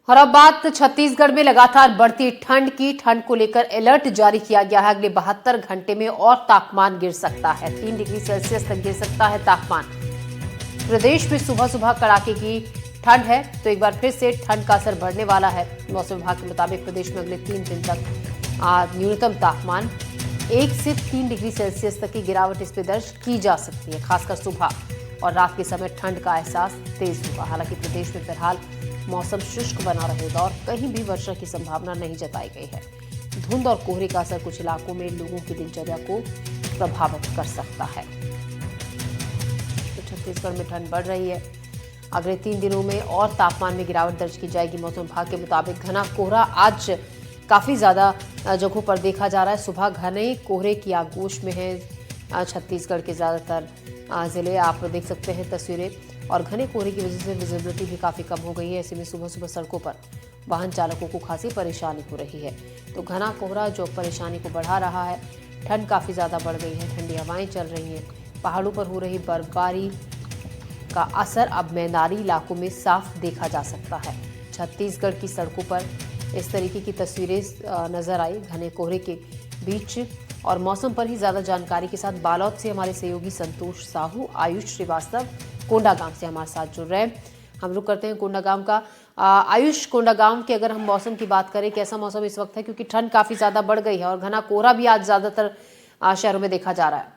और अब बात छत्तीसगढ़ में लगातार बढ़ती ठंड की। ठंड को लेकर अलर्ट जारी किया गया है। अगले 72 घंटे में और तापमान गिर सकता है। 3 डिग्री सेल्सियस तक गिर सकता है तापमान। प्रदेश में सुबह सुबह कड़ाके की ठंड है, तो एक बार फिर से ठंड का असर बढ़ने वाला है। मौसम विभाग के मुताबिक प्रदेश में अगले 3 दिन तक न्यूनतम तापमान 1 से 3 डिग्री सेल्सियस तक की गिरावट इसमें दर्ज की जा सकती है। खासकर सुबह और रात के समय ठंड का एहसास तेज होगा। हालांकि प्रदेश में फिलहाल मौसम शुष्क बना रहेगा और कहीं भी वर्षा की संभावना नहीं जताई गई है। धुंध और कोहरे का असर कुछ इलाकों में लोगों की दिनचर्या को प्रभावित कर सकता है। तो छत्तीसगढ़ में ठंड बढ़ रही है। अगले 3 दिनों में और तापमान में गिरावट दर्ज की जाएगी। मौसम विभाग के मुताबिक घना कोहरा आज काफी ज्यादा जगहों पर देखा जा रहा है। सुबह घने कोहरे की आगोश में है छत्तीसगढ़ के ज्यादातर जिले। आप देख सकते हैं तस्वीरें। और घने कोहरे की वजह से विजिबिलिटी भी काफी कम हो गई है। ऐसे में सुबह सुबह सड़कों पर वाहन चालकों को खासी परेशानी हो रही है। तो घना कोहरा जो परेशानी को बढ़ा रहा है। ठंड काफी ज्यादा बढ़ गई है। ठंडी हवाएं चल रही हैं। पहाड़ों पर हो रही बर्फबारी का असर अब मैदानी इलाकों में साफ देखा जा सकता है। छत्तीसगढ़ की सड़कों पर इस तरीके की तस्वीरें नजर आई घने कोहरे के बीच। और मौसम पर ही ज्यादा जानकारी के साथ बालोद से हमारे सहयोगी संतोष साहू, आयुष श्रीवास्तव कोंडागांव से हमारे साथ जुड़ रहे हैं। हम रुक करते हैं कोंडागांव का। आयुष, कोंडागांव के अगर हम मौसम की बात करें, कैसा मौसम इस वक्त है? क्योंकि ठंड काफी ज्यादा बढ़ गई है और घना कोहरा भी आज ज्यादातर शहरों में देखा जा रहा है।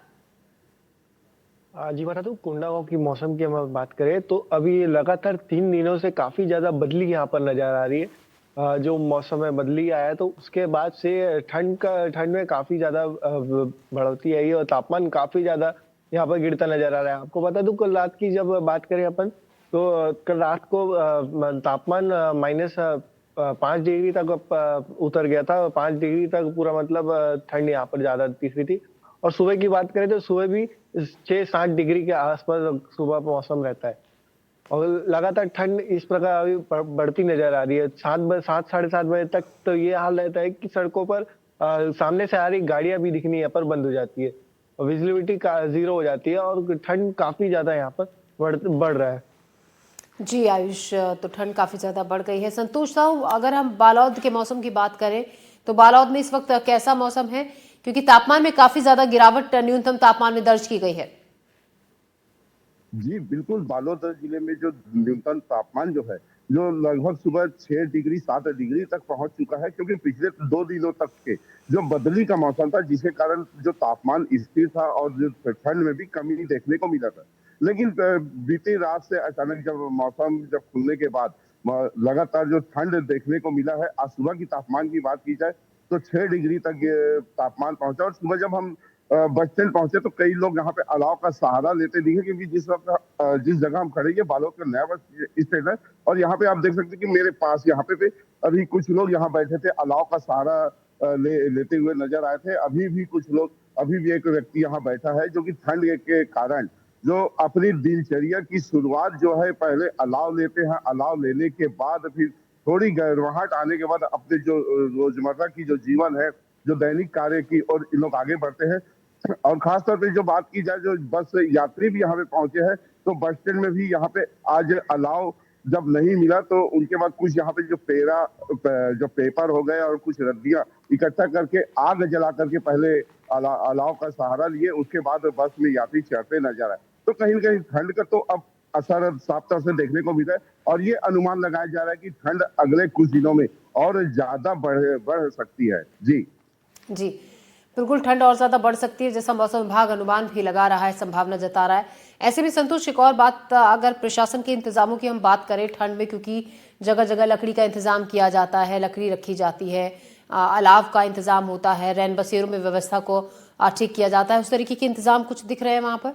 जी बता दूं, कोंडागांव की मौसम की हम बात करें तो अभी लगातार 3 दिनों से काफी ज्यादा बदली यहाँ पर नजर आ रही है। जो मौसम में बदली आया है तो उसके बाद से ठंड में काफी ज्यादा बढ़ोतरी आई है और तापमान काफी ज्यादा यहाँ पर गिरता नजर आ रहा है। आपको बता दूं, कल रात की जब बात करें अपन तो कल रात को तापमान -5 डिग्री तक उतर गया था। 5 डिग्री तक पूरा मतलब ठंड यहाँ पर ज्यादा हुई थी। और सुबह की बात करें तो सुबह भी 6-7 डिग्री के आसपास सुबह मौसम रहता है। और लगातार ठंड इस प्रकार अभी बढ़ती नजर आ रही है। 7 साढ़े 7 बजे तक तो ये हाल रहता है कि सड़कों पर सामने से आ रही गाड़ियां भी दिखनी यहाँ पर बंद हो जाती है और विजिबिलिटी जीरो हो जाती है और ठंड काफी ज्यादा यहाँ पर बढ़ रहा है। जी आयुष, तो ठंड काफी ज्यादा बढ़ गई है। संतोष साहू, अगर हम बालोद के मौसम की बात करें तो बालोद में इस वक्त कैसा मौसम है? क्योंकि तापमान में काफी ज्यादा गिरावट न्यूनतम तापमान में दर्ज की गई है। जी बिल्कुल, बालोद जिले में जो न्यूनतम तापमान जो है, जो लगभग सुबह 6 डिग्री 7 डिग्री तक पहुंच चुका है, क्योंकि पिछले 2 दिनों तक के जो बदली का मौसम था, जिसके कारण जो तापमान स्थिर था और जो ठंड में भी कमी देखने को मिला था। लेकिन बीती रात से अचानक जब मौसम खुलने के बाद लगातार जो ठंड देखने को मिला है। आज सुबह की तापमान की बात की जाए तो 6 डिग्री तक ये तापमान पहुंचा। और सुबह जब हम बस स्टैंड पहुंचे तो कई लोग यहाँ पे अलाव का सहारा लेते दिखे, क्योंकि जिस जगह हम खड़े हैं बालोद का नया बस स्टैंड है। और यहाँ पे आप देख सकते हैं कि मेरे पास यहाँ पे अभी कुछ लोग यहाँ बैठे थे, अलाव का सहारा लेते हुए नजर आए थे। अभी भी एक व्यक्ति यहाँ बैठा है जो कि ठंड के कारण जो अपनी दिनचर्या की शुरुआत जो है, पहले अलाव लेते हैं, अलाव लेने के बाद फिर थोड़ी गर्माहट आने के बाद अपने जो रोजमर्रा की जो जीवन है, जो दैनिक कार्य की और इन लोग आगे बढ़ते हैं। और खासतौर पे जो बात की जाए, जो बस यात्री भी यहाँ पे पहुंचे हैं, तो बस स्टैंड में भी यहाँ पे आज अलाव जब नहीं मिला तो उनके बाद कुछ यहाँ पे जो पेपर हो गए और कुछ रद्दियां इकट्ठा करके आग जला करके पहले अलाव का सहारा लिए, उसके बाद बस में यात्री चढ़ते नजर आए। तो कहीं न कहीं ठंड का तो अब असर साफ तौर से देखने को मिल रहा है और ये अनुमान लगाया जा रहा है कि ठंड अगले कुछ दिनों में और ज्यादा बढ़ सकती है। जी जी बिल्कुल, ठंड और ज्यादा बढ़ सकती है, जैसा मौसम विभाग अनुमान भी लगा रहा है, संभावना जता रहा है। ऐसे में संतोष, एक और बात, अगर प्रशासन के इंतजामों की हम बात करें ठंड में, क्योंकि जगह जगह लकड़ी का इंतजाम किया जाता है, लकड़ी रखी जाती है, अलाव का इंतजाम होता है, रैन बसेरों में व्यवस्था को ठीक किया जाता है, उस तरीके के इंतजाम कुछ दिख रहे हैं वहां पर?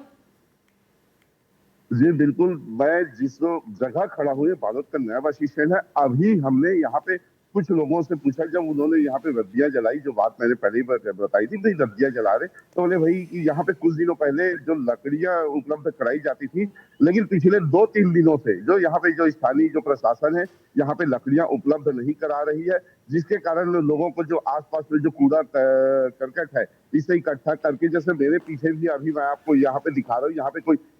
जी बिल्कुल, मैं जिस जगह खड़ा हूँ, ये बालोद का नया बस स्टैंड है। अभी हमने यहाँ पे कुछ लोगों से पूछा, जब उन्होंने यहाँ पे रद्दियां जलाई, जो बात मैंने पहले ही बताई थी, भाई रद्दियां जला रहे, तो बोले भाई कि यहाँ पे कुछ दिनों पहले जो लकड़ियां उपलब्ध कराई जाती थी, लेकिन पिछले 2-3 दिनों से जो यहाँ पे जो स्थानीय जो प्रशासन है, यहाँ पे लकड़ियां उपलब्ध नहीं करा रही है, जिसके कारण लोगों को जो आसपास में जो कूड़ा करकट है, इसे इकट्ठा करके, जैसे मेरे पीछे भी अभी मैं आपको यहाँ पे दिखा रहा हूँ,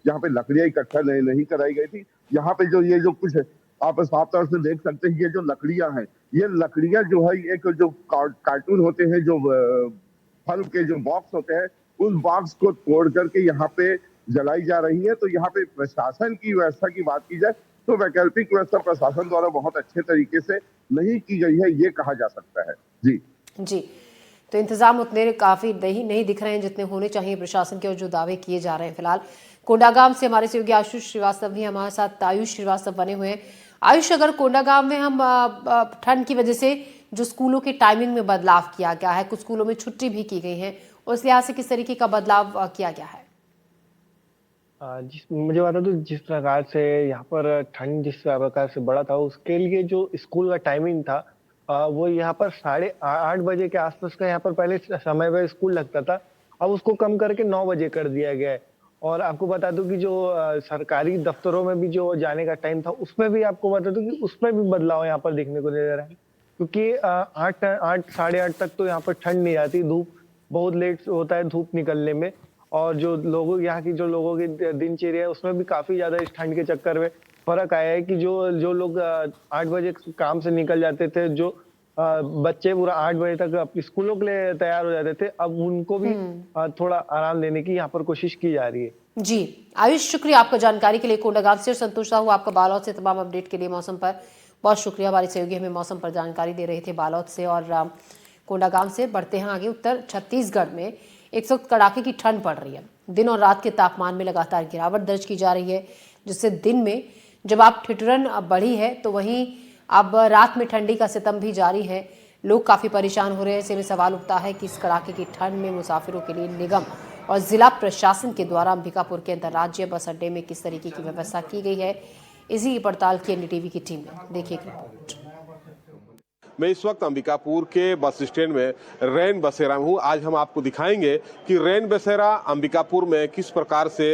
यहाँ पे लकड़ियां इकट्ठा नहीं कराई गई थी। यहाँ पे जो ये जो कुछ आप साफ तौर से देख सकते हैं ये जो लकड़ियां हैं, ये लकड़ियां जो है एक जो कार्टून होते हैं, जो फल के जो बॉक्स होते हैं, उस बॉक्स को तोड़ करके यहाँ पे जलाई जा रही है। तो यहाँ पे प्रशासन की व्यवस्था की बात की जाए तो वैकल्पिक व्यवस्था प्रशासन द्वारा बहुत अच्छे तरीके से नहीं की गई है, ये कहा जा सकता है। जी जी, तो इंतजाम उतने काफी नहीं दिख रहे हैं जितने होने चाहिए प्रशासन के, और जो दावे किए जा रहे हैं। फिलहाल कोंडागांव से हमारे सहयोगी आयुष श्रीवास्तव भी हमारे साथ, आयुष श्रीवास्तव बने हुए हैं। आयुष, अगर कोंडागांव में हम ठंड की वजह से जो स्कूलों के टाइमिंग में बदलाव किया गया है, कुछ स्कूलों में छुट्टी भी की गई है, उस लिहाज से किस तरीके का बदलाव किया गया है? मुझे बता दो, जिस प्रकार से यहाँ पर ठंड जिस प्रकार से बढ़ा था, उसके लिए जो स्कूल का टाइमिंग था वो यहाँ पर 8:30 के आसपास का यहाँ पर पहले समय पर स्कूल लगता था। अब उसको कम करके 9 बजे कर दिया गया है। और आपको बता दूं कि जो सरकारी दफ्तरों में भी जो जाने का टाइम था, उसमें भी आपको बता दूं कि उसमें भी बदलाव यहाँ पर देखने को नजर आए। क्योंकि 8 साढ़े 8 तक तो यहाँ पर ठंड नहीं आती, धूप बहुत लेट होता है धूप निकलने में। और जो लोगों यहाँ की जो लोगों की दिनचर्या है, उसमें भी काफी ज्यादा इस ठंड के चक्कर में फर्क आया है कि जो लोग 8 बजे काम से निकल जाते थे, जो बच्चे पूरा 8 बजे तक अपने स्कूलों के लिए तैयार हो जाते थे, अब उनको भी थोड़ा आराम देने की यहाँ पर कोशिश की जा रही है। जी आयुष, शुक्रिया आपका जानकारी के लिए। कोंडागांव से संतोष साहू आपका बालोद से तमाम अपडेट के लिए मौसम पर बहुत शुक्रिया। हमारे सहयोगी हमें मौसम पर जानकारी दे रहे थे बालोद से। और कोंडागांव से बढ़ते हैं आगे, उत्तर छत्तीसगढ़ में एक वक्त कड़ाके की ठंड पड़ रही है। दिन और रात के तापमान में लगातार गिरावट दर्ज की जा रही है, जिससे दिन में जब आप ठिठुरन बढ़ी है, तो वहीं अब रात में ठंडी का सितम भी जारी है। लोग काफ़ी परेशान हो रहे हैं। ऐसे में सवाल उठता है कि इस कड़ाके की ठंड में मुसाफिरों के लिए निगम और जिला प्रशासन के द्वारा अंबिकापुर के अंतर्राज्यीय बस अड्डे में किस तरीके की व्यवस्था की गई है। इसी की पड़ताल की एनडीटीवी की टीम ने। देखिए एक रिपोर्ट। मैं इस वक्त अंबिकापुर के बस स्टैंड में रैन बसेरा हूँ। आज हम आपको दिखाएंगे कि रैन बसेरा अंबिकापुर में किस प्रकार से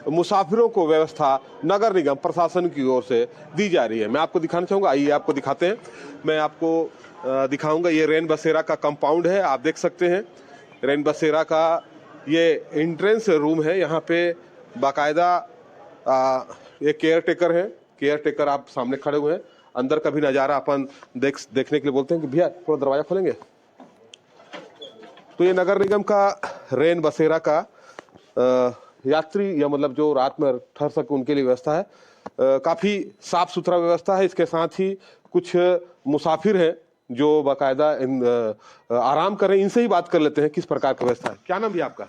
मुसाफिरों को व्यवस्था नगर निगम प्रशासन की ओर से दी जा रही है। मैं आपको दिखाना चाहूँगा, आइए आपको दिखाते हैं। मैं आपको दिखाऊंगा, ये रैन बसेरा का कंपाउंड है, आप देख सकते हैं। रैन बसेरा का ये एंट्रेंस रूम है। यहाँ पे बाकायदा ये केयर टेकर है। केयर टेकर आप सामने खड़े हुए हैं। अंदर का भी नज़ारा अपन देखने के लिए बोलते हैं कि भैया थोड़ा दरवाजा खोलेंगे। तो ये नगर निगम का रैन बसेरा का यात्री या मतलब जो रात में ठहर सके उनके लिए व्यवस्था है। काफ़ी साफ सुथरा व्यवस्था है। इसके साथ ही कुछ मुसाफिर हैं जो बाकायदा आराम करें। इनसे ही बात कर लेते हैं किस प्रकार की व्यवस्था है। क्या नाम भी आपका?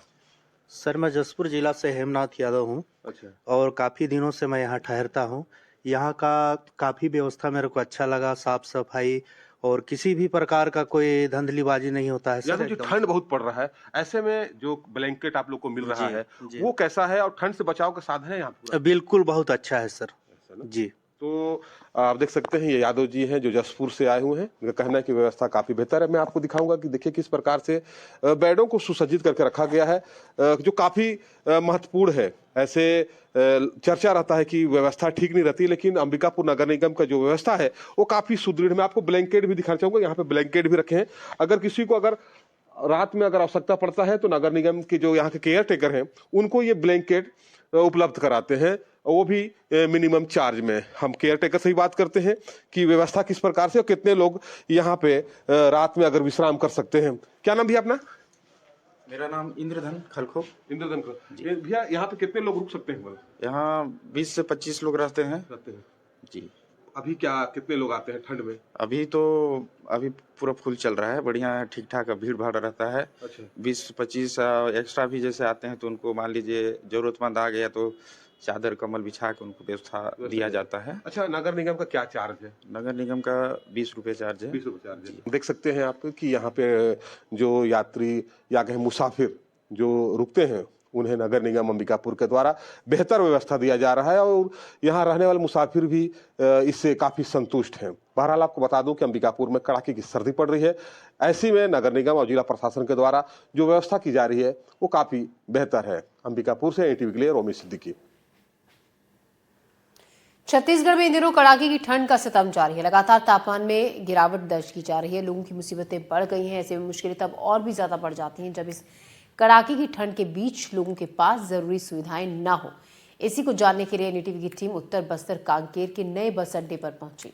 सर, मैं जसपुर जिला से हेमनाथ यादव हूँ। अच्छा। और काफ़ी दिनों से मैं यहाँ ठहरता हूँ। यहाँ का काफ़ी व्यवस्था मेरे को अच्छा लगा, साफ सफाई और किसी भी प्रकार का कोई धंधलीबाजी नहीं होता है सर। जो ठंड बहुत पड़ रहा है, ऐसे में जो ब्लैंकेट आप लोग को मिल रहा है वो कैसा है और ठंड से बचाव का साधन है यहाँ पूरा? बिल्कुल बहुत अच्छा है सर। जी, तो आप देख सकते हैं ये यादव जी हैं जो जसपुर से आए हुए हैं। उनका कहना है कि व्यवस्था काफी बेहतर है। मैं आपको दिखाऊंगा कि देखिए किस प्रकार से बेडों को सुसज्जित करके रखा गया है, जो काफी महत्वपूर्ण है। ऐसे चर्चा रहता है कि व्यवस्था ठीक नहीं रहती, लेकिन अंबिकापुर नगर निगम का जो व्यवस्था है वो काफी सुदृढ़। मैं आपको ब्लैंकेट भी दिखाना चाहूंगा। यहाँ पे ब्लैंकेट भी रखे हैं। अगर किसी को रात में अगर आवश्यकता पड़ता है तो नगर निगम के जो यहाँ के केयर टेकर हैं उनको ये ब्लैंकेट उपलब्ध कराते हैं, वो भी मिनिमम चार्ज में। हम केयर टेकर से ही बात करते हैं कि व्यवस्था किस प्रकार से और कितने लोग यहाँ पे रात में अगर विश्राम कर सकते हैं। क्या नाम भी अपना? मेरा नाम इंद्रधन खलखो। इंद्रधन भैया, यहाँ पे कितने लोग रुक सकते हैं? यहाँ 20 से 25 लोग रहते हैं जी। अभी क्या कितने लोग आते हैं ठंड में? अभी पूरा फुल चल रहा है, बढ़िया ठीक ठाक भीड़ भाड़ रहता है। अच्छा। 20-25 एक्स्ट्रा भी जैसे आते हैं तो उनको मान लीजिए जरूरतमंद आ गया तो चादर कम्बल बिछा के उनको व्यवस्था दिया जाता है। अच्छा, नगर निगम का क्या चार्ज है? नगर निगम का 20 रुपये चार्ज है। 20 रुपये चार्ज है। देख सकते हैं आप कि यहाँ पे जो यात्री या कहीं मुसाफिर जो रुकते हैं उन्हें नगर निगम अंबिकापुर के द्वारा बेहतर व्यवस्था दिया जा रहा है और यहाँ रहने वाले मुसाफिर भी इससे काफ़ी संतुष्ट हैं। बहरहाल आपको बता दूं कि अंबिकापुर में कड़ाके की सर्दी पड़ रही है। ऐसी में नगर निगम और जिला प्रशासन के द्वारा जो व्यवस्था की जा रही है वो काफ़ी बेहतर है। अंबिकापुर से एनटीवी के लिए रोमी सिद्दीकी। छत्तीसगढ़ में इन दिनों कड़ाके की ठंड का सितम जारी है। लगातार तापमान में गिरावट दर्ज की जा रही है। लोगों की मुसीबतें बढ़ गई हैं। ऐसे में मुश्किलें तब और भी ज्यादा बढ़ जाती हैं जब इस कड़ाके की ठंड के बीच लोगों के पास जरूरी सुविधाएं ना हो। इसी को जानने के लिए एनडीटीवी की टीम उत्तर बस्तर कांकेर के नए बस अड्डे पर पहुंची।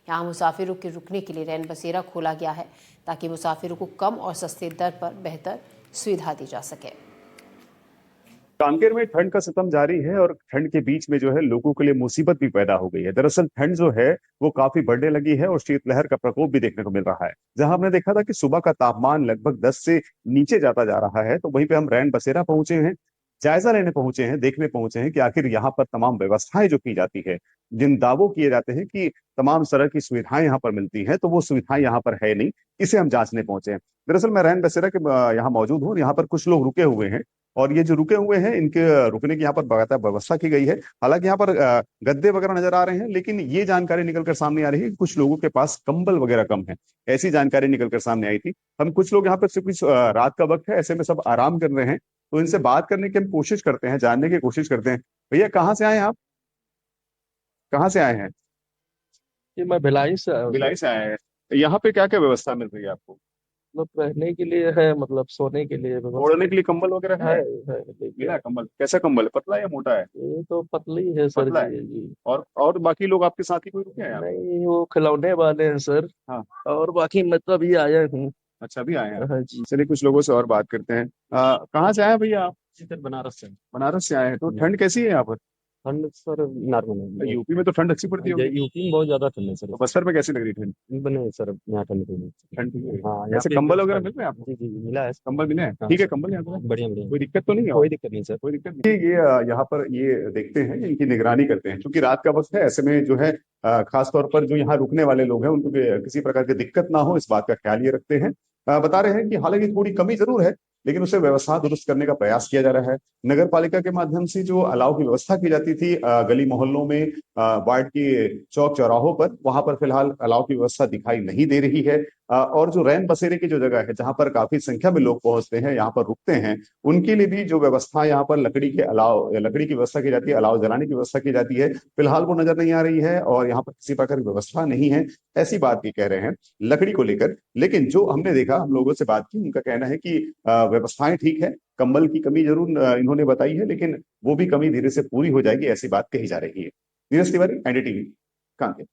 यहाँ मुसाफिरों के रुकने के लिए रैन बसेरा खोला गया है ताकि मुसाफिरों को कम और सस्ते दर पर बेहतर सुविधा दी जा सके। कांकेर में ठंड का सितम जारी है और ठंड के बीच में जो है लोगों के लिए मुसीबत भी पैदा हो गई है। दरअसल ठंड जो है वो काफी बढ़ने लगी है और शीतलहर का प्रकोप भी देखने को मिल रहा है। जहां हमने देखा था कि सुबह का तापमान लगभग 10 से नीचे जाता जा रहा है, तो वहीं पे हम रैन बसेरा पहुंचे हैं, जायजा लेने पहुंचे हैं, देखने पहुंचे हैं कि आखिर यहाँ पर तमाम व्यवस्थाएं जो की जाती है, जिन दावों किए जाते हैं कि तमाम तरह की सुविधाएं यहाँ पर मिलती हैं, तो वो सुविधाएं यहाँ पर है नहीं। इसे हम जांचने पहुंचे हैं। दरअसल मैं रैन बसेरा के यहाँ मौजूद हूँ। यहाँ पर कुछ लोग रुके हुए हैं और ये जो रुके हुए हैं इनके रुकने की यहाँ पर बाकायदा व्यवस्था की गई है। हालांकि यहाँ पर गद्दे वगैरह नजर आ रहे हैं, लेकिन ये जानकारी निकलकर सामने आ रही है कि कुछ लोगों के पास कंबल वगैरह कम है। ऐसी जानकारी निकलकर सामने आई थी। हम कुछ लोग यहाँ पर सिर्फ रात का वक्त है, ऐसे में सब आराम कर रहे हैं, तो इनसे बात करने की हम कोशिश करते हैं, जानने की कोशिश करते हैं। भैया कहाँ से आए हैं आप? कहाँ से आए हैं? जी मैं भिलाई से आया हूँ भिलाई सर। से आए हैं। यहाँ पे क्या क्या व्यवस्था मिल रही है आपको? मतलब रहने के लिए है, मतलब सोने के लिए व्यवस्था ओढ़ने के लिए कंबल वगैरह है। है? देखिए, मिला है कंबल? कैसा कंबल है, पतला या मोटा है? ये तो पतली है सर पतला है। जी। जी और बाकी लोग आपके साथी कोई रुके हैं यहाँ पे? नहीं, वो खिलौने वाले हैं सर। हाँ। और बाकी मैं तो अभी आया हूँ। अच्छा, अभी आए हैं। हाँ जी। चलिए कुछ लोगों से और बात करते हैं। कहाँ से आए हैं भैया आप? सर बनारस से। बनारस से आए हैं। तो ठंड कैसी है यहाँ पर? ठंड सर नॉर्मल है। यूपी में तो ठंड अच्छी पड़ती होगी। यूपी में बहुत ज्यादा ठंड है सर। तो बस्तर में कैसी लग रही ठंड? बने सर यहाँ ठंड पे। ठंड ठीक है। हाँ, ऐसे कंबल वगैरह मिल रहे हैं आपको? जी जी मिला है। कंबल मिले हैं? हाँ, ठीक है, कंबल यहाँ पर बढ़िया बढ़िया। कोई दिक्कत तो नहीं है? कोई दिक्कत नहीं सर। कोई दिक्कत नहीं। ये यहाँ पर ये देखते हैं, इनकी निगरानी करते हैं, क्योंकि रात का वक्त है। ऐसे में जो है खास तौर पर जो यहाँ रुकने वाले लोग हैं उनको किसी प्रकार की दिक्कत ना हो, इस बात का ख्याल ये रखते हैं। बता रहे हैं कि हालांकि थोड़ी कमी जरूर है, लेकिन उसे व्यवस्था दुरुस्त करने का प्रयास किया जा रहा है। नगर पालिका के माध्यम से जो अलाव की व्यवस्था की जाती थी गली मोहल्लों में, वार्ड के चौक चौराहों पर, वहां पर फिलहाल अलाव की व्यवस्था दिखाई नहीं दे रही है। और जो रैन बसेरे की जो जगह है जहां पर काफी संख्या में लोग पहुंचते हैं, यहाँ पर रुकते हैं, उनके लिए भी जो व्यवस्था यहाँ पर लकड़ी की व्यवस्था की जाती है, अलाव जलाने की व्यवस्था की जाती है, फिलहाल वो नजर नहीं आ रही है और यहाँ पर किसी प्रकार की व्यवस्था नहीं है। ऐसी बात भी कह रहे हैं लकड़ी को लेकर। लेकिन जो हमने देखा, हम लोगों से बात की, उनका कहना है कि व्यवस्थाएं ठीक है, कंबल की कमी जरूर इन्होंने बताई है, लेकिन वो भी कमी धीरे से पूरी हो जाएगी, ऐसी बात कही जा रही है। नीरज तिवारी, एनडीटीवी, कांकेर।